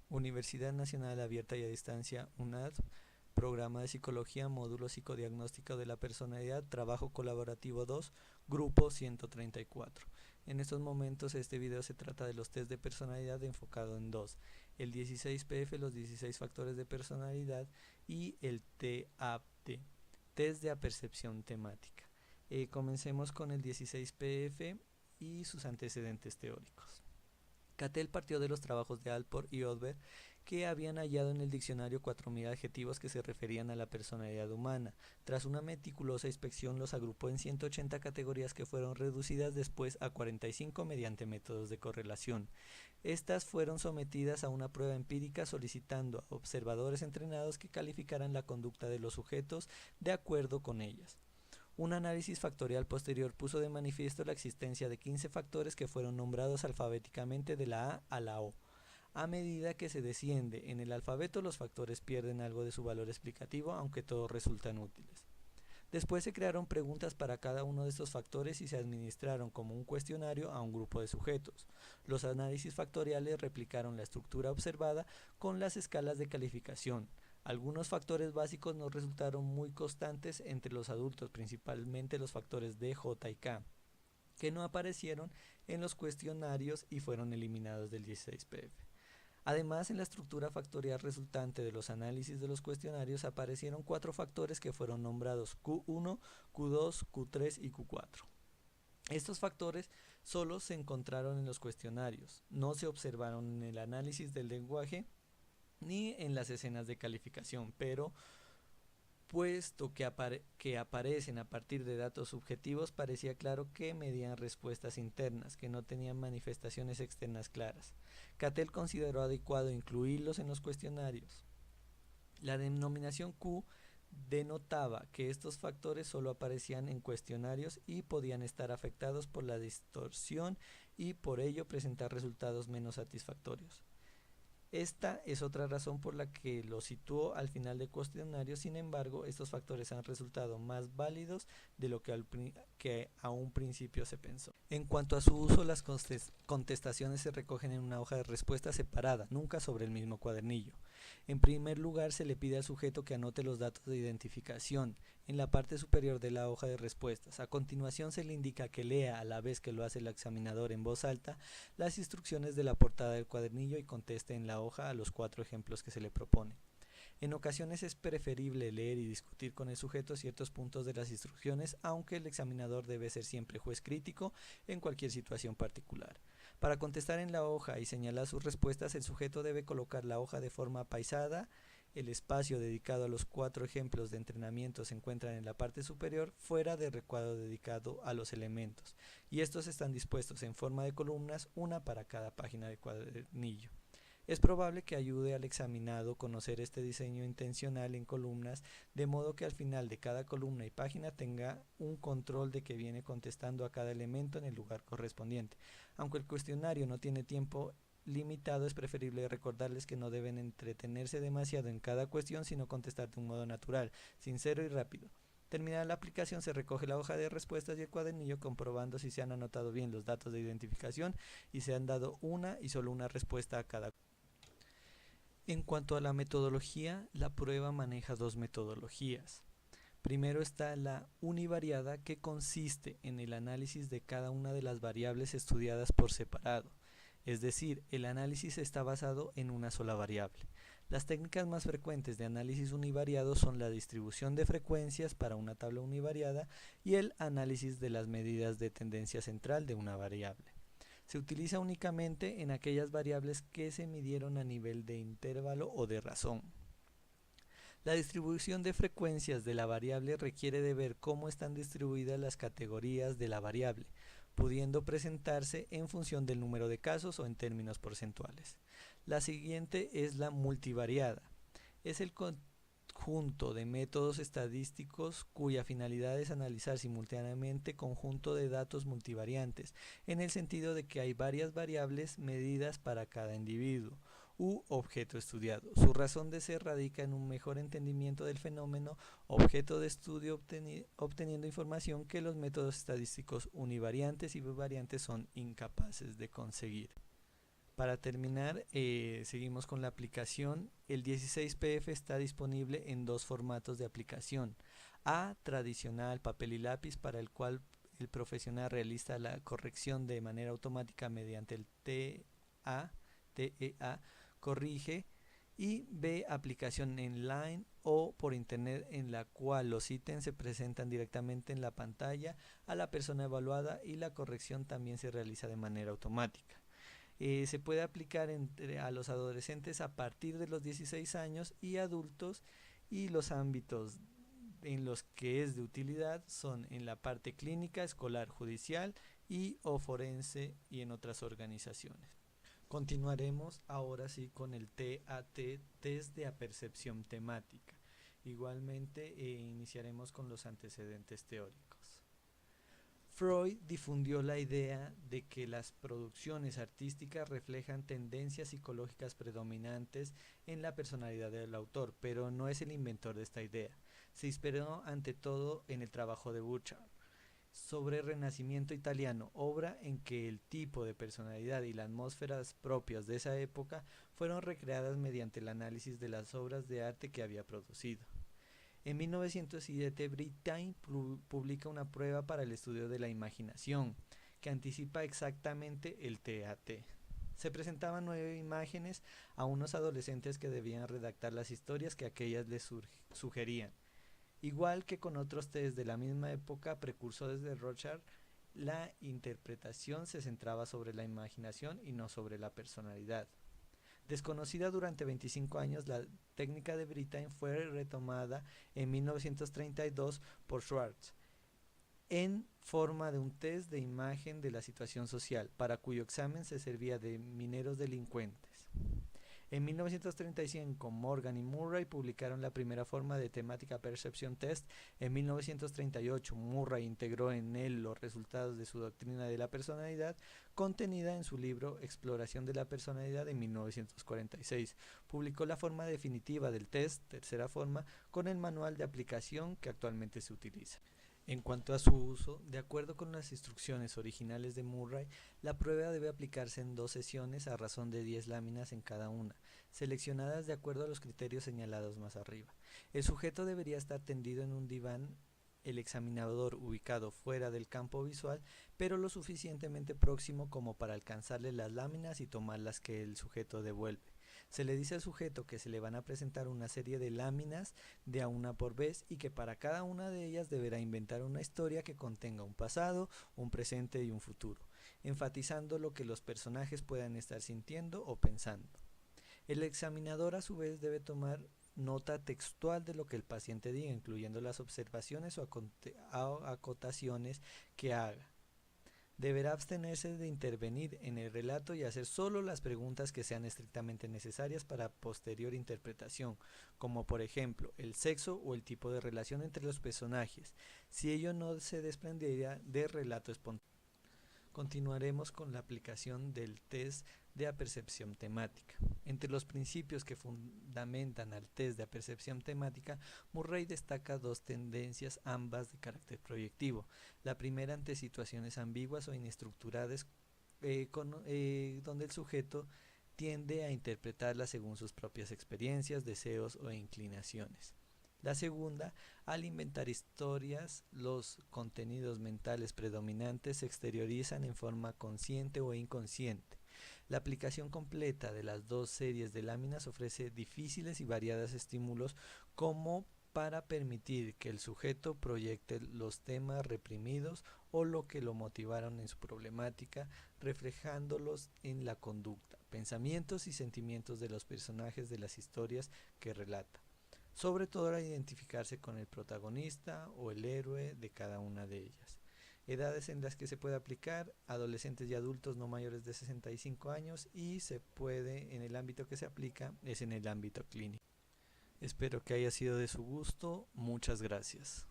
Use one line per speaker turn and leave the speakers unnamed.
Universidad Nacional Abierta y a Distancia, UNAD, Programa de Psicología, Módulo Psicodiagnóstico de la Personalidad, Trabajo Colaborativo 2, Grupo 134. En estos momentos este video se trata de los test de personalidad enfocado en dos, el 16PF, los 16 factores de personalidad, y el TAP-T, test de apercepción temática. Comencemos con el 16PF y sus antecedentes teóricos. Cattell partió de los trabajos de Alport y Odberg, que habían hallado en el diccionario 4000 adjetivos que se referían a la personalidad humana. Tras una meticulosa inspección los agrupó en 180 categorías que fueron reducidas después a 45 mediante métodos de correlación. Estas fueron sometidas a una prueba empírica solicitando a observadores entrenados que calificaran la conducta de los sujetos de acuerdo con ellas. Un análisis factorial posterior puso de manifiesto la existencia de 15 factores que fueron nombrados alfabéticamente de la A a la O. A medida que se desciende en el alfabeto, los factores pierden algo de su valor explicativo, aunque todos resultan útiles. Después se crearon preguntas para cada uno de estos factores y se administraron como un cuestionario a un grupo de sujetos. Los análisis factoriales replicaron la estructura observada con las escalas de calificación. Algunos factores básicos no resultaron muy constantes entre los adultos, principalmente los factores D, J y K, que no aparecieron en los cuestionarios y fueron eliminados del 16PF. Además, en la estructura factorial resultante de los análisis de los cuestionarios aparecieron 4 factores que fueron nombrados Q1, Q2, Q3 y Q4. Estos factores solo se encontraron en los cuestionarios, no se observaron en el análisis del lenguaje ni en las escenas de calificación, pero puesto que aparecen a partir de datos subjetivos, parecía claro que medían respuestas internas, que no tenían manifestaciones externas claras. Cattell consideró adecuado incluirlos en los cuestionarios. La denominación Q denotaba que estos factores solo aparecían en cuestionarios y podían estar afectados por la distorsión y por ello presentar resultados menos satisfactorios. Esta es otra razón por la que lo situó al final del cuestionario. Sin embargo, estos factores han resultado más válidos de lo que a un principio se pensó. En cuanto a su uso, las contestaciones se recogen en una hoja de respuesta separada, nunca sobre el mismo cuadernillo. En primer lugar, se le pide al sujeto que anote los datos de identificación en la parte superior de la hoja de respuestas. A continuación, se le indica que lea, a la vez que lo hace el examinador en voz alta, las instrucciones de la portada del cuadernillo y conteste en la hoja a los 4 ejemplos que se le propone. En ocasiones es preferible leer y discutir con el sujeto ciertos puntos de las instrucciones, aunque el examinador debe ser siempre juez crítico en cualquier situación particular. Para contestar en la hoja y señalar sus respuestas, el sujeto debe colocar la hoja de forma apaisada. El espacio dedicado a los 4 ejemplos de entrenamiento se encuentra en la parte superior, fuera del recuadro dedicado a los elementos, y estos están dispuestos en forma de columnas, una para cada página del cuadernillo. Es probable que ayude al examinado conocer este diseño intencional en columnas, de modo que al final de cada columna y página tenga un control de que viene contestando a cada elemento en el lugar correspondiente. Aunque el cuestionario no tiene tiempo limitado, es preferible recordarles que no deben entretenerse demasiado en cada cuestión, sino contestar de un modo natural, sincero y rápido. Terminada la aplicación, se recoge la hoja de respuestas y el cuadernillo, comprobando si se han anotado bien los datos de identificación y se han dado una y solo una respuesta a cada. En cuanto a la metodología, la prueba maneja 2 metodologías. Primero está la univariada, que consiste en el análisis de cada una de las variables estudiadas por separado, es decir, el análisis está basado en una sola variable. Las técnicas más frecuentes de análisis univariado son la distribución de frecuencias para una tabla univariada y el análisis de las medidas de tendencia central de una variable. Se utiliza únicamente en aquellas variables que se midieron a nivel de intervalo o de razón. La distribución de frecuencias de la variable requiere de ver cómo están distribuidas las categorías de la variable, pudiendo presentarse en función del número de casos o en términos porcentuales. La siguiente es la multivariada. Es el conjunto de métodos estadísticos cuya finalidad es analizar simultáneamente conjunto de datos multivariantes, en el sentido de que hay varias variables medidas para cada individuo u objeto estudiado. Su razón de ser radica en un mejor entendimiento del fenómeno objeto de estudio, obteniendo información que los métodos estadísticos univariantes y bivariantes son incapaces de conseguir. Para terminar, seguimos con la aplicación. El 16PF está disponible en dos formatos de aplicación. A, tradicional, papel y lápiz, para el cual el profesional realiza la corrección de manera automática mediante el TEA, corrige. Y B, aplicación online o por internet, en la cual los ítems se presentan directamente en la pantalla a la persona evaluada y la corrección también se realiza de manera automática. Se puede aplicar a los adolescentes a partir de los 16 años y adultos, y los ámbitos en los que es de utilidad son en la parte clínica, escolar, judicial y o forense y en otras organizaciones. Continuaremos ahora sí con el TAT, test de apercepción temática. Igualmente iniciaremos con los antecedentes teóricos. Freud difundió la idea de que las producciones artísticas reflejan tendencias psicológicas predominantes en la personalidad del autor, pero no es el inventor de esta idea. Se inspiró ante todo en el trabajo de Burchard sobre Renacimiento italiano, obra en que el tipo de personalidad y las atmósferas propias de esa época fueron recreadas mediante el análisis de las obras de arte que había producido. En 1907, Brittain publica una prueba para el estudio de la imaginación, que anticipa exactamente el TAT. Se presentaban 9 imágenes a unos adolescentes que debían redactar las historias que aquellas les sugerían. Igual que con otros test de la misma época, precursores de Rorschach, la interpretación se centraba sobre la imaginación y no sobre la personalidad. Desconocida durante 25 años, la técnica de Brittain fue retomada en 1932 por Schwartz en forma de un test de imagen de la situación social, para cuyo examen se servía de mineros delincuentes. En 1935, Morgan y Murray publicaron la primera forma de temática perception test. En 1938, Murray integró en él los resultados de su doctrina de la personalidad, contenida en su libro Exploración de la personalidad. En 1946, publicó la forma definitiva del test, tercera forma, con el manual de aplicación que actualmente se utiliza. En cuanto a su uso, de acuerdo con las instrucciones originales de Murray, la prueba debe aplicarse en 2 sesiones a razón de 10 láminas en cada una, seleccionadas de acuerdo a los criterios señalados más arriba. El sujeto debería estar tendido en un diván, el examinador ubicado fuera del campo visual, pero lo suficientemente próximo como para alcanzarle las láminas y tomar las que el sujeto devuelve. Se le dice al sujeto que se le van a presentar una serie de láminas de a una por vez y que para cada una de ellas deberá inventar una historia que contenga un pasado, un presente y un futuro, enfatizando lo que los personajes puedan estar sintiendo o pensando. El examinador a su vez debe tomar nota textual de lo que el paciente diga, incluyendo las observaciones o acotaciones que haga. Deberá abstenerse de intervenir en el relato y hacer solo las preguntas que sean estrictamente necesarias para posterior interpretación, como por ejemplo el sexo o el tipo de relación entre los personajes, si ello no se desprendería de relato espontáneo. Continuaremos con la aplicación del test de apercepción temática. Entre los principios que fundamentan al test de apercepción temática, Murray destaca 2 tendencias, ambas de carácter proyectivo. La primera ante situaciones ambiguas o inestructuradas, donde el sujeto tiende a interpretarlas según sus propias experiencias, deseos o inclinaciones. La segunda, al inventar historias, los contenidos mentales predominantes se exteriorizan en forma consciente o inconsciente. La aplicación completa de las 2 series de láminas ofrece difíciles y variados estímulos como para permitir que el sujeto proyecte los temas reprimidos o lo que lo motivaron en su problemática, reflejándolos en la conducta, pensamientos y sentimientos de los personajes de las historias que relata, sobre todo al identificarse con el protagonista o el héroe de cada una de ellas. Edades en las que se puede aplicar: adolescentes y adultos no mayores de 65 años, y se puede, en el ámbito que se aplica, es en el ámbito clínico. Espero que haya sido de su gusto. Muchas gracias.